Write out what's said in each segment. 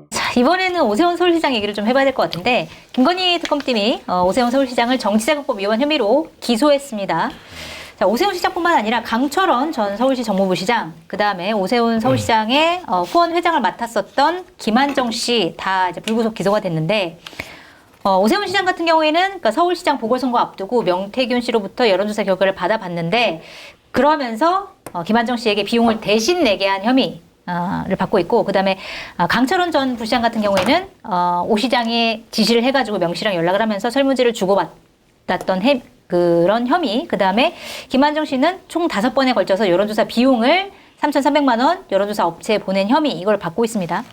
자, 이번에는 오세훈 서울시장 얘기를 좀 해봐야 될 것 같은데 김건희 특검팀이 오세훈 서울시장을 정치자금법 위반 혐의로 기소했습니다. 자, 오세훈 시장뿐만 아니라 강철원 전 서울시 정무부시장, 그 다음에 오세훈 서울시장의 후원 회장을 맡았었던 김한정 씨 다 이제 불구속 기소가 됐는데 오세훈 시장 같은 경우에는 그러니까 서울시장 보궐선거 앞두고 명태균 씨로부터 여론조사 결과를 받아봤는데 그러면서 김한정 씨에게 비용을 대신 내게 한 혐의를 받고 있고, 그 다음에 강철원 전 부시장 같은 경우에는 오 시장이 지시를 해가지고 명 씨랑 연락을 하면서 설문지를 주고받았던 그런 혐의, 그 다음에 김한정 씨는 총 5번에 걸쳐서 여론조사 비용을 3,300만 원 여론조사 업체에 보낸 혐의, 이걸 받고 있습니다.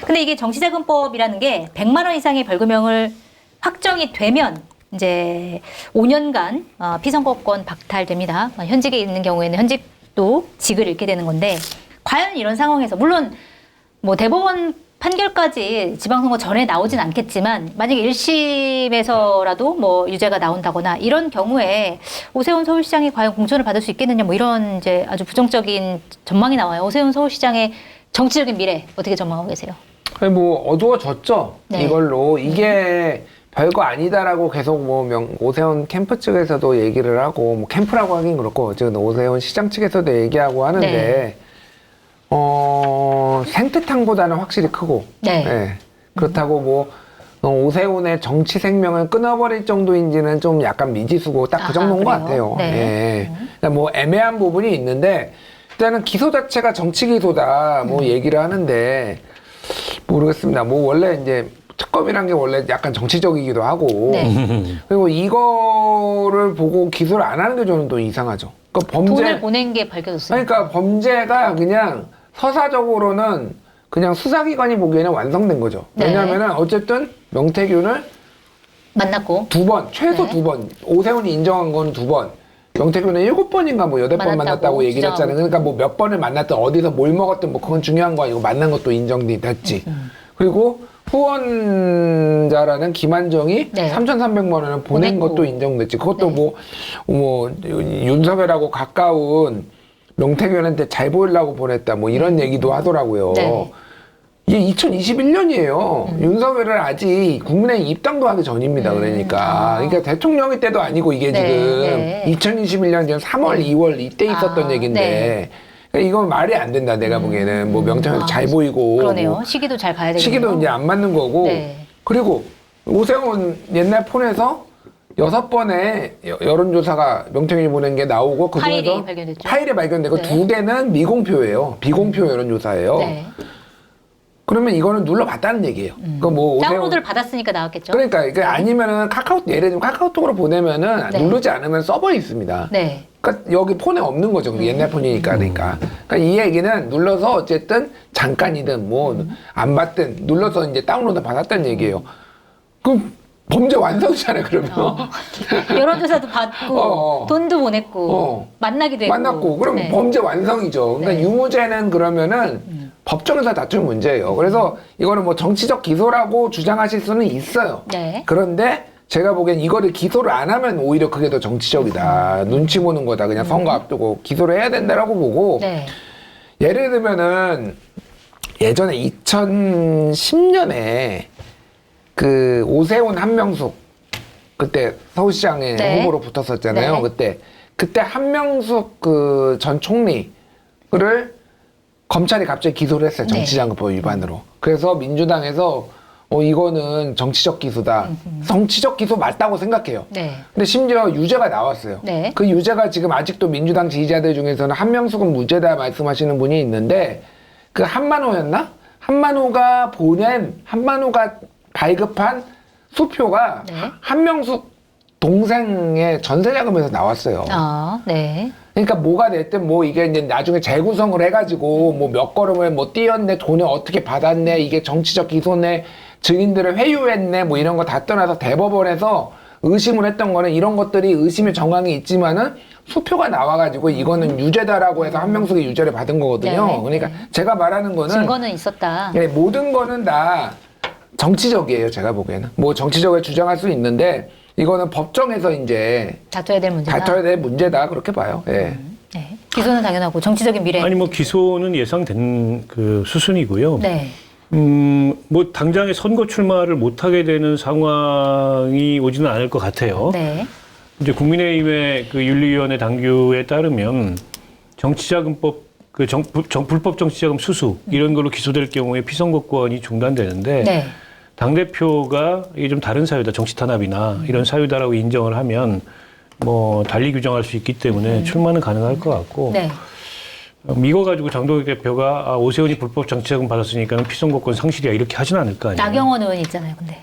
근데 이게 정치자금법이라는 게 100만 원 이상의 벌금형을 확정이 되면 이제 5년간 피선거권 박탈됩니다. 현직에 있는 경우에는 현직도 직을 잃게 되는 건데, 과연 이런 상황에서 물론 뭐 대법원 판결까지 지방선거 전에 나오진 않겠지만 만약에 1심에서라도 뭐 유죄가 나온다거나 이런 경우에 오세훈 서울시장이 과연 공천을 받을 수 있겠느냐, 뭐 이런 이제 아주 부정적인 전망이 나와요. 오세훈 서울시장의 정치적인 미래 어떻게 전망하고 계세요? 아니 뭐 어두워졌죠. 네. 이걸로 이게 별거 아니다라고 계속 뭐 오세훈 캠프 측에서도 얘기를 하고, 뭐 캠프라고 하긴 그렇고 어쨌든 오세훈 시장 측에서도 얘기하고 하는데 네. 생태탕보다는 확실히 크고, 네. 네. 그렇다고 뭐 오세훈의 정치 생명을 끊어버릴 정도인지는 좀 약간 미지수고 딱 그 정도인 것 같아요. 네. 예. 그러니까 뭐 애매한 부분이 있는데 일단은 기소 자체가 정치 기소다 뭐 얘기를 하는데 모르겠습니다. 뭐 원래 이제 특검이란 게 원래 약간 정치적이기도 하고, 네. 그리고 이거를 보고 기소를 안 하는 게 저는 또 이상하죠. 그러니까 돈을 보낸 게 밝혀졌어요. 그러니까 범죄가 그냥 서사적으로는 그냥 수사기관이 보기에는 완성된 거죠. 네. 왜냐하면은 어쨌든 명태균을 만났고 2번, 최소 네. 2번, 오세훈이 인정한 건 2번, 명태균은 7번인가 뭐 8번 만났다고 얘기를 했잖아요. 그러니까 뭐 몇 번을 만났든 어디서 뭘 먹었든 뭐 그건 중요한 거 아니고 만난 것도 인정됐지. 그리고 후원자라는 김한정이 네. 3,300만 원을 보낸 보냈고. 것도 인정됐지. 그것도 네. 뭐 윤석열하고 가까운 명태균한테 잘 보이려고 보냈다 뭐 이런 얘기도 하더라고요. 네. 이게 2021년이에요. 윤석열을 아직 국민의힘 입당도 하기 전입니다. 그러니까. 그러니까 대통령이 때도 아니고 이게 네, 지금 네. 2021년 지금 3월, 2월 이때 있었던 얘기인데. 네. 그러니까 이건 말이 안 된다. 내가 보기에는 뭐 명태균 잘 보이고. 그러네요. 뭐 시기도 잘 봐야 되겠네요. 시기도 이제 안 맞는 거고. 네. 그리고 오세훈 옛날 폰에서 6번의 여론조사가 명태균이 보낸 게 나오고 그 파일이 중에서 발견됐죠. 파일이 발견되고 네. 2개는 미공표예요. 비공표 여론조사예요. 네. 그러면 이거는 눌러봤다는 얘기예요. 그 뭐 다운로드를 받았으니까 나왔겠죠. 그러니까 이게 아니면은 예를 들면 카카오톡으로 보내면은 네. 누르지 않으면 서버에 있습니다. 네. 그러니까 여기 폰에 없는 거죠. 옛날 폰이니까 그러니까 이 얘기는 눌러서 어쨌든 잠깐이든 뭐 안 받든 눌러서 이제 다운로드 받았다는 얘기예요. 그럼 범죄 완성이잖아요. 그러면 여론조사도 받고 돈도 보냈고 만나기도 했고. 만났고 그럼 네. 범죄 완성이죠. 그러니까 네. 유무죄는 그러면은 법정에서 다툴 문제예요. 그래서 이거는 뭐 정치적 기소라고 주장하실 수는 있어요. 네. 그런데 제가 보기엔 이거를 기소를 안 하면 오히려 그게 더 정치적이다. 눈치 보는 거다. 그냥 선거 앞두고 기소를 해야 된다라고 보고. 네. 예를 들면은 예전에 2010년에 그 오세훈 한명숙 그때 서울시장에 네. 후보로 붙었었잖아요. 네. 그때 한명숙 그 전 총리를 검찰이 갑자기 기소를 했어요. 정치자금법 위반으로. 그래서 민주당에서 이거는 정치적 기소다. 정치적 기소 맞다고 생각해요. 네. 근데 심지어 유죄가 나왔어요. 네. 그 유죄가 지금 아직도 민주당 지지자들 중에서는 한명숙은 무죄다 말씀하시는 분이 있는데 그 한만호였나? 한만호가 발급한 수표가 네. 한명숙 동생의 전세자금에서 나왔어요. 네. 그러니까 뭐가 됐든 뭐 이게 이제 나중에 재구성을 해가지고 뭐 몇 걸음을 뭐 뛰었네, 돈을 어떻게 받았네, 이게 정치적 기소네, 증인들을 회유했네, 뭐 이런 거 다 떠나서 대법원에서 의심을 했던 거는 이런 것들이 의심의 정황이 있지만은 수표가 나와가지고 이거는 유죄다라고 해서 한명숙이 유죄를 받은 거거든요. 네. 그러니까 제가 말하는 거는 증거는 있었다. 예, 모든 거는 다 정치적이에요. 제가 보기에는 뭐 정치적을 주장할 수 있는데 이거는 법정에서 이제 다퉈야 될 문제다. 다퉈야 될 문제다 그렇게 봐요. 예. 네. 기소는 당연하고 정치적인 미래. 아니 뭐 기소는 예상된 그 수순이고요. 네. 뭐 당장에 선거 출마를 못하게 되는 상황이 오지는 않을 것 같아요. 네. 이제 국민의힘의 그 윤리위원회 당규에 따르면 정치자금법 그 불법 정치자금 수수 이런 걸로 기소될 경우에 피선거권이 중단되는데 네. 당 대표가 이게 좀 다른 사유다, 정치 탄압이나 이런 사유다라고 인정을 하면 뭐 달리 규정할 수 있기 때문에 출마는 가능할 것 같고. 네. 이거 가지고 장동혁 대표가 오세훈이 불법 정치자금 받았으니까 피선거권 상실이야 이렇게 하진 않을 거 아니에요. 나경원 의원이 있잖아요, 근데.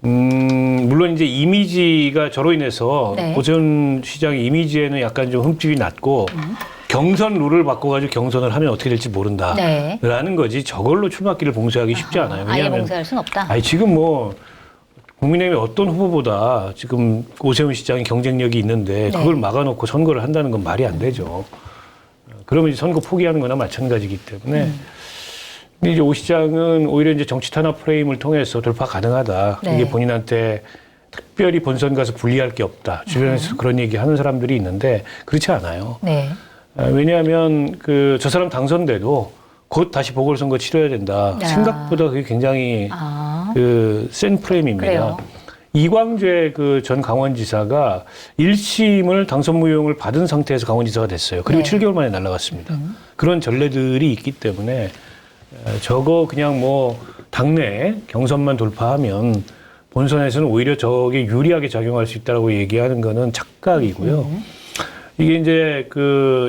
물론 이제 이미지가 저로 인해서 네. 오세훈 시장의 이미지에는 약간 좀 흠집이 났고 경선 룰을 바꿔가지고 경선을 하면 어떻게 될지 모른다. 네. 라는 거지 저걸로 출마길을 봉쇄하기 쉽지 않아요. 아예 봉쇄할 수는 없다. 아니 지금 뭐 국민의힘의 어떤 후보보다 지금 오세훈 시장이 경쟁력이 있는데 네. 그걸 막아놓고 선거를 한다는 건 말이 안 되죠. 그러면 이제 선거 포기하는 거나 마찬가지이기 때문에. 근데 이제 오 시장은 오히려 이제 정치 탄압 프레임을 통해서 돌파 가능하다. 네. 이게 본인한테 특별히 본선 가서 불리할 게 없다. 주변에서 그런 얘기 하는 사람들이 있는데 그렇지 않아요. 네. 왜냐하면 저 사람 당선돼도 곧 다시 보궐선거 치러야 된다. 야. 생각보다 그게 굉장히 센 프레임입니다. 그래요. 이광재 전 강원지사가 1심을 당선 무효를 받은 상태에서 강원지사가 됐어요. 그리고 네. 7개월 만에 날아갔습니다. 그런 전례들이 있기 때문에 저거 그냥 뭐 당내 경선만 돌파하면 본선에서는 오히려 저게 유리하게 작용할 수 있다고 얘기하는 거는 착각이고요. 이게 이제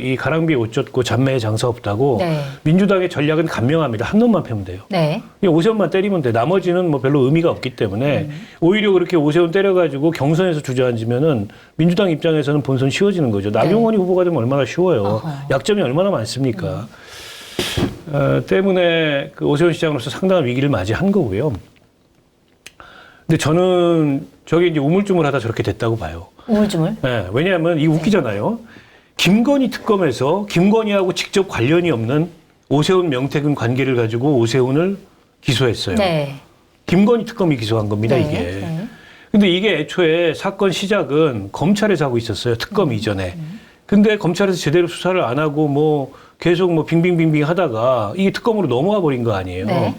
이 가랑비에 옷 젖고 잔매에 장사 없다고 네. 민주당의 전략은 간명합니다. 한 놈만 패면 돼요. 네. 그냥 오세훈만 때리면 돼. 나머지는 뭐 별로 의미가 없기 때문에 오히려 그렇게 오세훈 때려가지고 경선에서 주저앉으면은 민주당 입장에서는 본선 쉬워지는 거죠. 나경원이 후보가 되면 얼마나 쉬워요. 어허. 약점이 얼마나 많습니까. 때문에 오세훈 시장으로서 상당한 위기를 맞이한 거고요. 근데 저는 저게 이제 우물쭈물하다 저렇게 됐다고 봐요. 우물쭈물. 네, 왜냐하면 이게 웃기잖아요. 김건희 특검에서 김건희하고 직접 관련이 없는 오세훈 명태균 관계를 가지고 오세훈을 기소했어요. 네. 김건희 특검이 기소한 겁니다, 네. 이게. 네. 근데 이게 애초에 사건 시작은 검찰에서 하고 있었어요. 특검 이전에. 근데 검찰에서 제대로 수사를 안 하고 뭐 계속 뭐 빙빙빙빙 하다가 이게 특검으로 넘어가 버린 거 아니에요. 네.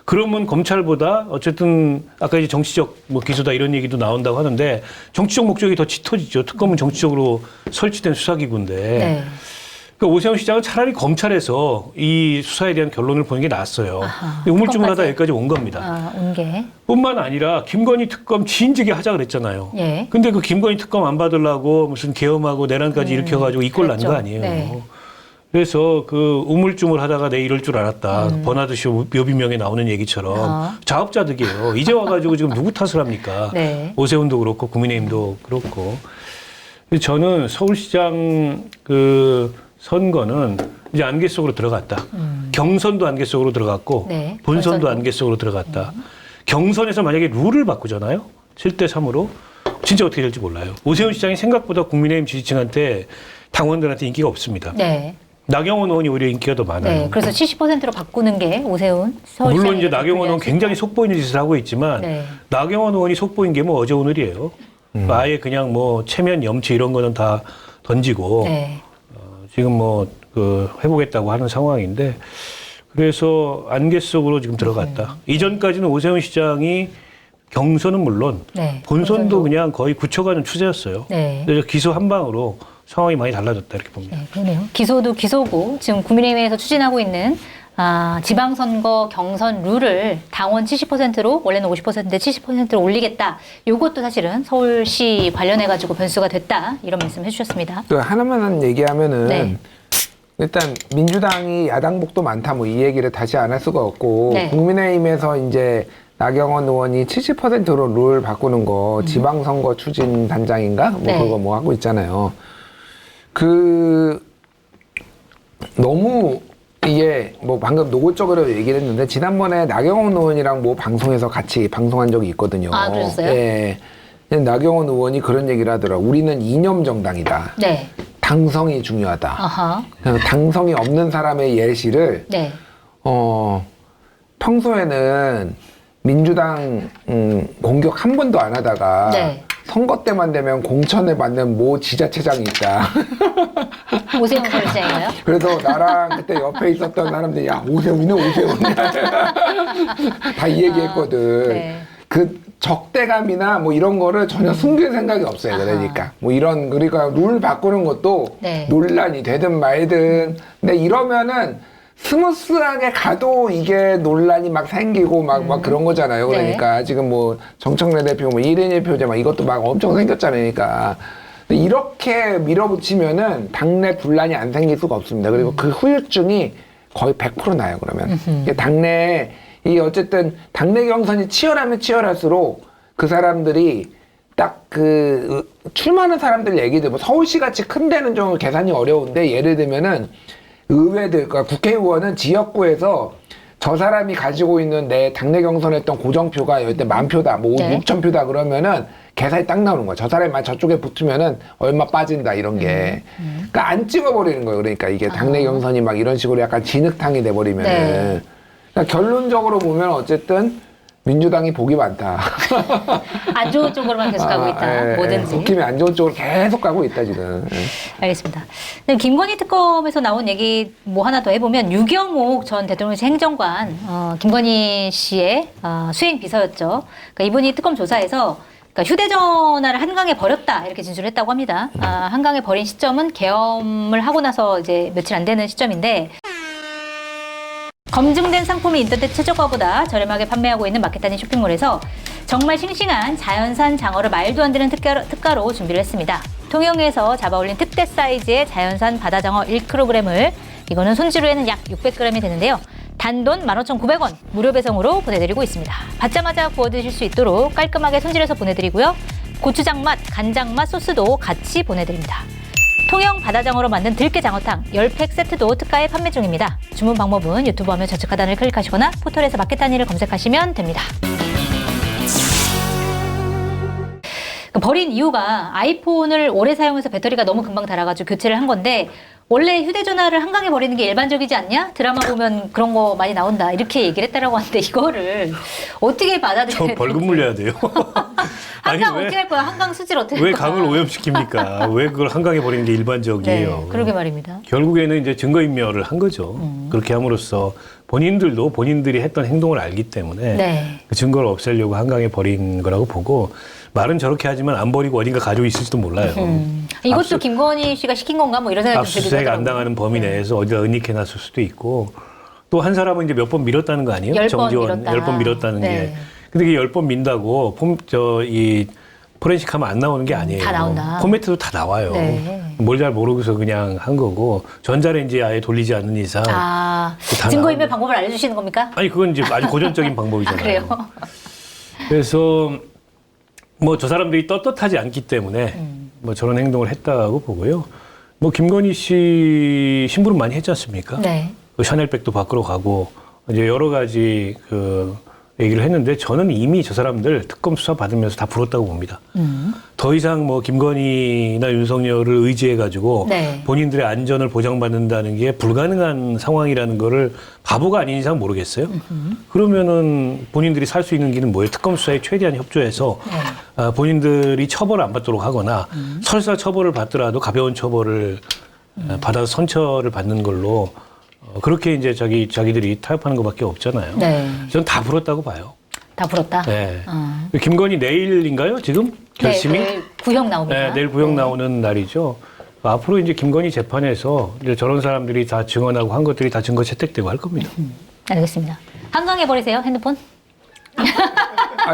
그러면 검찰보다 어쨌든 아까 이제 정치적 뭐 기소다 이런 얘기도 나온다고 하는데 정치적 목적이 더 짙어지죠. 특검은 정치적으로 설치된 수사기구인데. 네. 그러니까 오세훈 시장은 차라리 검찰에서 이 수사에 대한 결론을 보는 게 낫어요. 근데 우물쭈물하다 특검까지. 여기까지 온 겁니다. 온 게. 뿐만 아니라 김건희 특검 진즉에 하자 그랬잖아요. 예. 근데 그 김건희 특검 안 받으려고 무슨 계엄하고 내란까지 일으켜가지고 이 꼴 난 그랬죠. 거 아니에요. 네. 그래서 우물쭈물 하다가 내 이럴 줄 알았다. 버나드시 묘비명에 나오는 얘기처럼 자업자득이에요. 이제 와가지고 지금 누구 탓을 합니까? 네. 오세훈도 그렇고 국민의힘도 그렇고. 저는 서울시장 선거는 이제 안개 속으로 들어갔다. 경선도 안개 속으로 들어갔고 네. 본선도 본선도. 안개 속으로 들어갔다. 경선에서 만약에 룰을 바꾸잖아요. 7대 3으로 진짜 어떻게 될지 몰라요. 오세훈 시장이 생각보다 국민의힘 지지층한테 당원들한테 인기가 없습니다. 네. 나경원 의원이 오히려 인기가 더 많아요. 네. 그래서 70%로 바꾸는 게 오세훈 서울시장이 물론 이제 나경원 의원 불리할 수 굉장히 있다. 속보이는 짓을 하고 있지만 네. 나경원 의원이 속보인 게 뭐 어제 오늘이에요. 아예 그냥 뭐 체면 염치 이런 거는 다 던지고 네. 지금 뭐 해보겠다고 하는 상황인데 그래서 안개 속으로 지금 들어갔다. 이전까지는 오세훈 시장이 경선은 물론 네. 본선도 그냥 거의 굳혀가는 추세였어요. 네. 그래서 기소 한 방으로 상황이 많이 달라졌다 이렇게 봅니다. 네, 그러네요. 기소도 기소고 지금 국민의힘에서 추진하고 있는 지방선거 경선 룰을 당원 70%로 원래는 50%인데 70%로 올리겠다. 이것도 사실은 서울시 관련해가지고 변수가 됐다. 이런 말씀 해주셨습니다. 그 하나만 얘기하면은 네. 일단 민주당이 야당복도 많다 뭐 이 얘기를 다시 안 할 수가 없고 네. 국민의힘에서 이제 나경원 의원이 70%로 룰 바꾸는 거 지방선거 추진 단장인가 뭐 네. 그거 뭐 하고 있잖아요. 너무 이게 뭐 방금 노골적으로 얘기를 했는데 지난번에 나경원 의원이랑 뭐 방송에서 같이 방송한 적이 있거든요. 아, 그러셨어요? 예. 나경원 의원이 그런 얘기를 하더라고. 우리는 이념 정당이다. 네. 당성이 중요하다. 아하. 당성이 없는 사람의 예시를 네. 평소에는 민주당 공격 한 번도 안 하다가 네. 선거 때만 되면 공천을 받는 모 지자체장이 있다. 오세훈 서울시장인가요? 그래서 나랑 그때 옆에 있었던 사람들이 야 오세훈이네 오세훈이야 다 이 얘기했거든. 네. 그 적대감이나 뭐 이런 거를 전혀 숨길 생각이 없어요. 그러니까 뭐 이런 그러니까 룰 바꾸는 것도 네. 논란이 되든 말든 근데 이러면은 스무스하게 가도 이게 논란이 막 생기고 막 그런 거잖아요. 그러니까 지금 뭐 정청래 대표 뭐 1인 1표제 막 이것도 막 엄청 생겼잖아요. 그러니까 근데 이렇게 밀어붙이면은 당내 분란이 안 생길 수가 없습니다. 그리고 그 후유증이 거의 100% 나요. 그러면 이게 당내 이 어쨌든 당내 경선이 치열하면 치열할수록 그 사람들이 딱 그 출마하는 사람들 얘기들 뭐 서울시 같이 큰 데는 좀 계산이 어려운데 예를 들면은 의회들 그러니까 국회의원은 지역구에서 저 사람이 가지고 있는 내 당내 경선했던 고정표가 이때 10,000표다 뭐 네. 6,000표다 그러면은 계산이 딱 나오는 거야. 저 사람이 저쪽에 붙으면은 얼마 빠진다 이런 게. 그러니까 안 찍어버리는 거예요. 그러니까 이게 당내 경선이 막 이런 식으로 약간 진흙탕이 돼버리면은. 네. 그러니까 결론적으로 보면 어쨌든 민주당이 복이 많다. 안 좋은 쪽으로만 계속 가고 있다. 뭐든지. 국힘이 안 좋은 쪽으로 계속 가고 있다 지금. 알겠습니다. 네, 김건희 특검에서 나온 얘기 뭐 하나 더 해보면 유경옥 전 대통령실 행정관 김건희 씨의 수행 비서였죠. 그러니까 이분이 특검 조사에서 그러니까 휴대전화를 한강에 버렸다 이렇게 진술했다고 합니다. 한강에 버린 시점은 계엄을 하고 나서 이제 며칠 안 되는 시점인데. 검증된 상품이 인터넷 최저가보다 저렴하게 판매하고 있는 마켓단위 쇼핑몰에서 정말 싱싱한 자연산 장어를 말도 안 되는 특가로 준비를 했습니다. 통영에서 잡아올린 특대 사이즈의 자연산 바다장어 1kg을 이거는 손질후에는 약 600g이 되는데요. 단돈 15,900원 무료 배송으로 보내드리고 있습니다. 받자마자 구워 드실 수 있도록 깔끔하게 손질해서 보내드리고요. 고추장 맛, 간장 맛 소스도 같이 보내드립니다. 통영 바다장어로 만든 들깨장어탕 10팩 세트도 특가에 판매 중입니다. 주문 방법은 유튜브 화면 좌측 하단을 클릭하시거나 포털에서 마켓단위를 검색하시면 됩니다. 버린 이유가 아이폰을 오래 사용해서 배터리가 너무 금방 닳아가지고 교체를 한 건데 원래 휴대전화를 한강에 버리는 게 일반적이지 않냐? 드라마 보면 그런 거 많이 나온다. 이렇게 얘기를 했다라고 하는데 이거를 어떻게 받아들여야 저 되는지. 벌금 물려야 돼요. 한강 어떻게 할 거야? 한강 수질 어떻게 왜 할 거야? 강을 오염시킵니까? 왜 그걸 한강에 버리는 게 일반적이에요? 네, 그러게 말입니다. 결국에는 이제 증거인멸을 한 거죠. 그렇게 함으로써 본인들도 본인들이 했던 행동을 알기 때문에 네. 그 증거를 없애려고 한강에 버린 거라고 보고 말은 저렇게 하지만 안 버리고 어딘가 가지고 있을지도 몰라요. 이것도 김건희 씨가 시킨 건가? 뭐 이런 생각이 좀 들기도 압수수색 안 하더라고요. 당하는 범위 내에서 어디다 은닉해놨을 수도 있고 또 한 사람은 이제 몇 번 밀었다는 거 아니에요? 10번 정지원 밀었다. 10번 밀었다는 네. 게. 근데 그게 10번 민다고 이 포렌식 하면 안 나오는 게 아니에요. 다 나온다. 포맷도 다 나와요. 네. 뭘 잘 모르고서 그냥 한 거고 전자레인지에 아예 돌리지 않는 이상 다 증거인멸 나오고. 방법을 알려주시는 겁니까? 아니 그건 이제 아주 고전적인 방법이잖아요. 그래요? 그래서 뭐 저 사람들이 떳떳하지 않기 때문에 뭐 저런 행동을 했다고 보고요. 뭐 김건희 씨 심부름 많이 했지 않습니까? 네. 그 샤넬백도 밖으로 가고 이제 여러 가지 그 얘기를 했는데 저는 이미 저 사람들 특검 수사 받으면서 다 불었다고 봅니다. 더 이상 뭐 김건희나 윤석열을 의지해 가지고 네. 본인들의 안전을 보장받는다는 게 불가능한 상황이라는 거를 바보가 아닌 이상 모르겠어요. 그러면은 본인들이 살 수 있는 길은 뭐예요? 특검 수사에 최대한 협조해서 네. 본인들이 처벌을 안 받도록 하거나 설사 처벌을 받더라도 가벼운 처벌을 받아서 선처를 받는 걸로 그렇게 이제 자기들이 타협하는 것밖에 없잖아요. 네. 전 다 불었다고 봐요. 다 불었다? 네. 김건희 내일인가요? 지금 결심이? 네, 내일 구형 나옵니다. 네, 내일 구형 나오는 날이죠. 앞으로 이제 김건희 재판에서 이제 저런 사람들이 다 증언하고 한 것들이 다 증거 채택되고 할 겁니다. 알겠습니다. 한강에 버리세요, 핸드폰?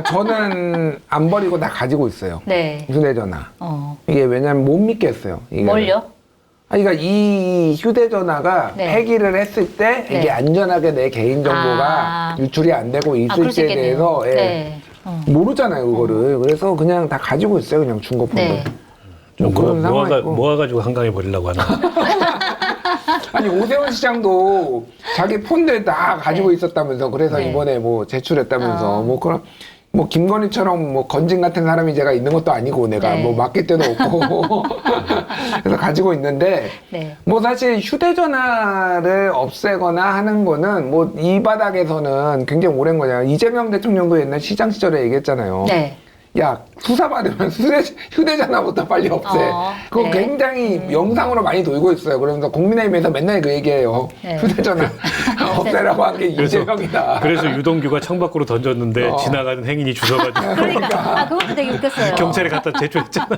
저는 안 버리고 다 가지고 있어요. 네. 휴대전화. 어. 이게 왜냐면 못 믿겠어요. 이게. 뭘요? 그러니까 이 휴대전화가 네. 폐기를 했을 때 네. 이게 안전하게 내 개인정보가 유출이 안 되고 그럴 수 있을지에 있겠네요. 대해서 예. 네. 모르잖아요 그거를. 그래서 그냥 다 가지고 있어요 그냥 중고폰도. 네. 뭐 그런 상황이고. 모아가지고 한강에 버리려고 하나. 아니 오세훈 시장도 자기 폰들 다 가지고 네. 있었다면서 그래서 네. 이번에 뭐 제출했다면서 뭐 그런 뭐 김건희처럼 뭐 건진 같은 사람이 제가 있는 것도 아니고 내가 네. 뭐 맡길 때도 없고 그래서 가지고 있는데 네. 뭐 사실 휴대전화를 없애거나 하는 거는 뭐 이 바닥에서는 굉장히 오랜 거잖아요. 이재명 대통령도 옛날 시장 시절에 얘기했잖아요. 네. 야 수사받으면 휴대전화부터 빨리 없애. 그거 네. 굉장히 영상으로 많이 돌고 있어요. 그러면서 국민의힘에서 맨날 그 얘기해요. 네. 휴대전화 없애라고 한 게 이재명이다. 그래서 유동규가 창밖으로 던졌는데 지나가는 행인이 주워가지고 그러니까 그것도 되게 웃겼어요. 경찰에 갖다 제출했잖아.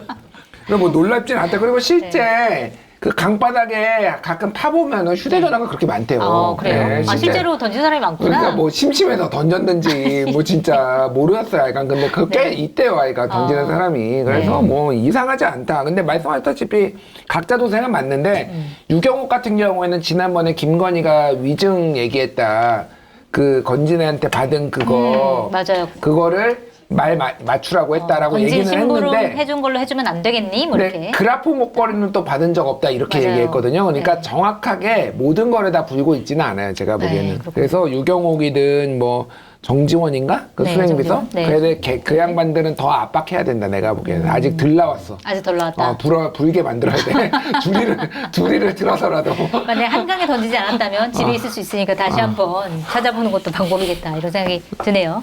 그리고 뭐 놀랍진 않다. 그리고 실제 네. 그 강바닥에 가끔 파보면은 휴대전화가 그렇게 많대요. 그래요? 네, 아, 실제로 던진 사람이 많구나. 그러니까 뭐 심심해서 던졌는지 뭐 진짜 모르겠어요. 약간 근데 그게 꽤 있대요. 아이가 던지는 사람이. 그래서 뭐 이상하지 않다. 근데 말씀하셨다시피 각자 도생은 맞는데 유경옥 같은 경우에는 지난번에 김건희가 위증 얘기했다. 그 건진애한테 받은 그거 맞아요. 그거를 맞추라고 했다라고 건진 얘기는 심부름 했는데 해준 걸로 해주면 안 되겠니? 뭐 근데 이렇게. 그라프 목걸이는 또 받은 적 없다 이렇게 맞아요. 얘기했거든요. 그러니까 네. 정확하게 모든 거를 다 불고 있지는 않아요. 제가 네, 보기에는. 그렇군요. 그래서 유경옥이든 뭐 정지원인가? 그 네, 수행비서? 정지원. 네. 그 양반들은 더 압박해야 된다. 내가 보기에는. 아직 덜 나왔어. 아직 덜 나왔다. 불게 만들어야 돼. 줄이를 들어서라도. 만약에 한강에 던지지 않았다면 집에 있을 수 있으니까 다시 한번 찾아보는 것도 방법이겠다. 이런 생각이 드네요.